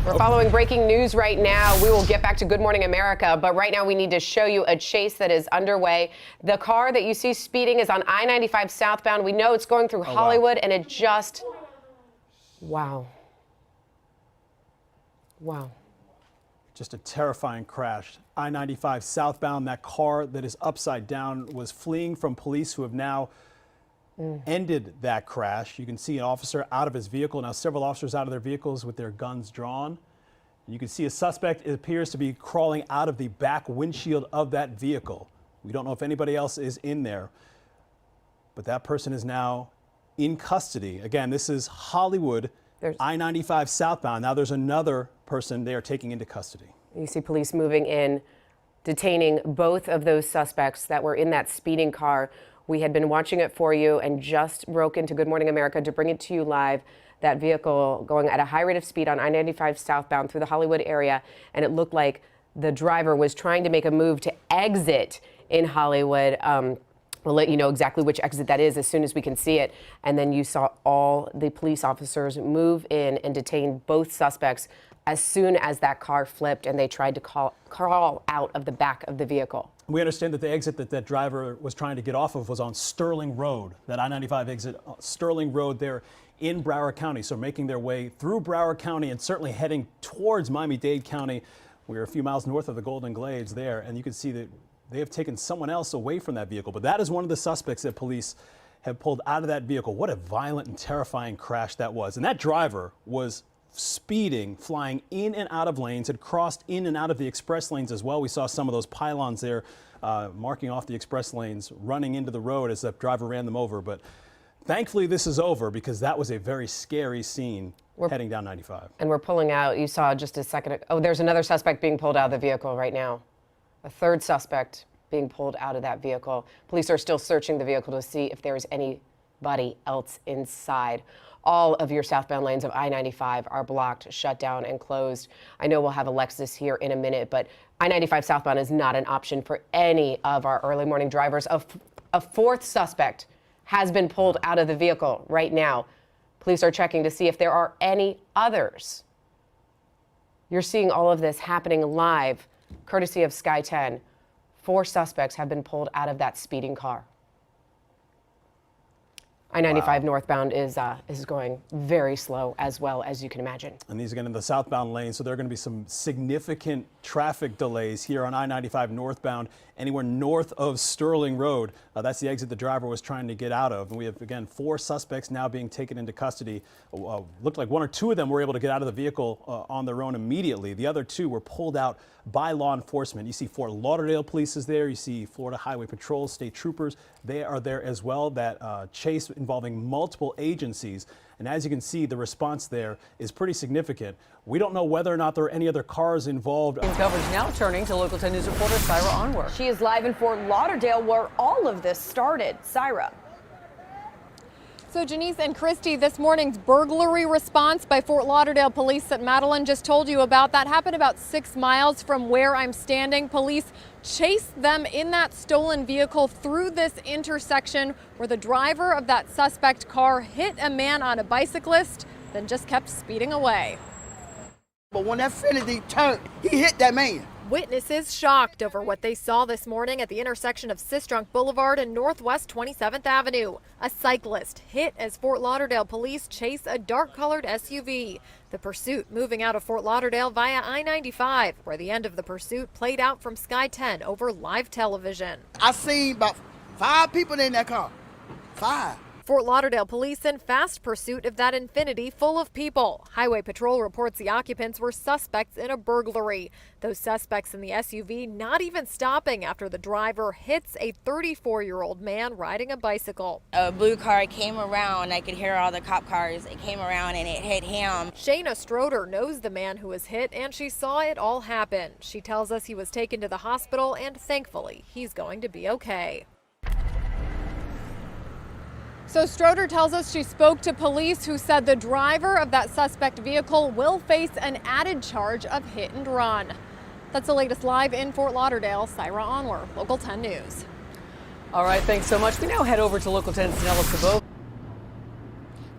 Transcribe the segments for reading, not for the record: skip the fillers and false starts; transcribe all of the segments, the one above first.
We're following breaking news right now. We will get back to Good Morning America, but right now we need to show you a chase that is underway. The car that you see speeding is on I-95 southbound. We know it's going through Hollywood, and it just, wow. Just a terrifying crash. I-95 southbound, that car that is upside down was fleeing from police who have now ended that crash. You can see an officer out of his vehicle. Now several officers out of their vehicles with their guns drawn. You can see a suspect, it appears to be crawling out of the back windshield of that vehicle. We don't know if anybody else is in there, but that person is now in custody. Again, this is Hollywood, I-95 southbound. Now there's another person they are taking into custody. You see police moving in, detaining both of those suspects that were in that speeding car. We had been watching it for you and just broke into Good Morning America to bring it to you live. That vehicle going at a high rate of speed on I-95 southbound through the Hollywood area, and it looked like the driver was trying to make a move to exit in Hollywood. We'll let you know exactly which exit that is as soon as we can see it. And then you saw all the police officers move in and detain both suspects as soon as that car flipped and they tried to crawl out of the back of the vehicle. We understand that the exit that driver was trying to get off of was on Sterling Road, that I-95 exit, Sterling Road there in Broward County. So making their way through Broward County and certainly heading towards Miami-Dade County. We're a few miles north of the Golden Glades there, and you can see that they have taken someone else away from that vehicle. But that is one of the suspects that police have pulled out of that vehicle. What a violent and terrifying crash that was. And that driver was speeding, flying in and out of lanes, had crossed in and out of the express lanes as well. We saw some of those pylons there marking off the express lanes, running into the road as that driver ran them over. But thankfully this is over, because that was a very scary scene heading down 95. And we're pulling out, you saw just a second, oh, there's another suspect being pulled out of the vehicle right now. A third suspect being pulled out of that vehicle. Police are still searching the vehicle to see if there is anybody else inside. All of your southbound lanes of I-95 are blocked, shut down, and closed. I know we'll have Alexis here in a minute, but I-95 southbound is not an option for any of our early morning drivers. A fourth suspect has been pulled out of the vehicle right now. Police are checking to see if there are any others. You're seeing all of this happening live, courtesy of Sky 10. 4 suspects have been pulled out of that speeding car. I-95 northbound is going very slow, as well as you can imagine. And these again in the southbound lane, so there are going to be some significant traffic delays here on I-95 northbound, anywhere north of Sterling Road. That's the exit the driver was trying to get out of. And we have, again, 4 suspects now being taken into custody. Looked like 1 or 2 of them were able to get out of the vehicle on their own immediately. The other 2 were pulled out by law enforcement. You see Fort Lauderdale police is there. You see Florida Highway Patrol, state troopers. They are there as well. That chase involving multiple agencies. And as you can see, the response there is pretty significant. We don't know whether or not there are any other cars involved. Coverage now turning to Local 10 News reporter Syra Onward. She is live in Fort Lauderdale, where all of this started. Syra. So Janice and Christy, this morning's burglary response by Fort Lauderdale police that Madeline just told you about, that happened about 6 miles from where I'm standing. Police chased them in that stolen vehicle through this intersection where the driver of that suspect car hit a man on a bicyclist, then just kept speeding away. But when that Finity turned, he hit that man. Witnesses shocked over what they saw this morning at the intersection of Sistrunk Boulevard and Northwest 27th Avenue. A cyclist hit as Fort Lauderdale police chase a dark-colored SUV. The pursuit moving out of Fort Lauderdale via I-95, where the end of the pursuit played out from Sky 10 over live television. I seen about 5 people in that car. 5. Fort Lauderdale police in fast pursuit of that Infiniti full of people. Highway Patrol reports the occupants were suspects in a burglary. Those suspects in the SUV not even stopping after the driver hits a 34-year-old man riding a bicycle. A blue car came around. I could hear all the cop cars. It came around and it hit him. Shayna Stroder knows the man who was hit, and she saw it all happen. She tells us he was taken to the hospital, and thankfully he's going to be okay. So Stroder tells us she spoke to police who said the driver of that suspect vehicle will face an added charge of hit and run. That's the latest live in Fort Lauderdale. Syra Onward, Local 10 News. All right, thanks so much. We now head over to Local 10's Nella Sabo.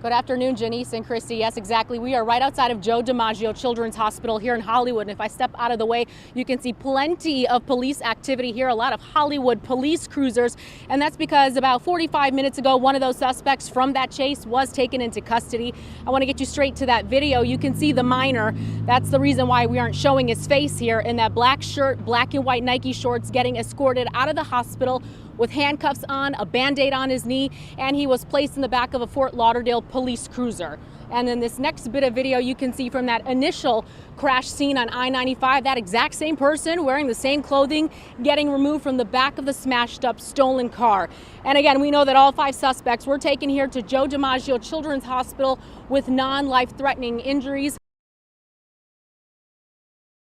Good afternoon, Janice and Christy. Yes, exactly. We are right outside of Joe DiMaggio Children's Hospital here in Hollywood. And if I step out of the way, you can see plenty of police activity here, a lot of Hollywood police cruisers. And that's because about 45 minutes ago, one of those suspects from that chase was taken into custody. I want to get you straight to that video. You can see the minor. That's the reason why we aren't showing his face here, in that black shirt, black and white Nike shorts, getting escorted out of the hospital with handcuffs on, a Band-Aid on his knee, and he was placed in the back of a Fort Lauderdale police cruiser. And then this next bit of video you can see from that initial crash scene on I-95, that exact same person wearing the same clothing getting removed from the back of the smashed up stolen car. And again, we know that all 5 suspects were taken here to Joe DiMaggio Children's Hospital with non-life threatening injuries.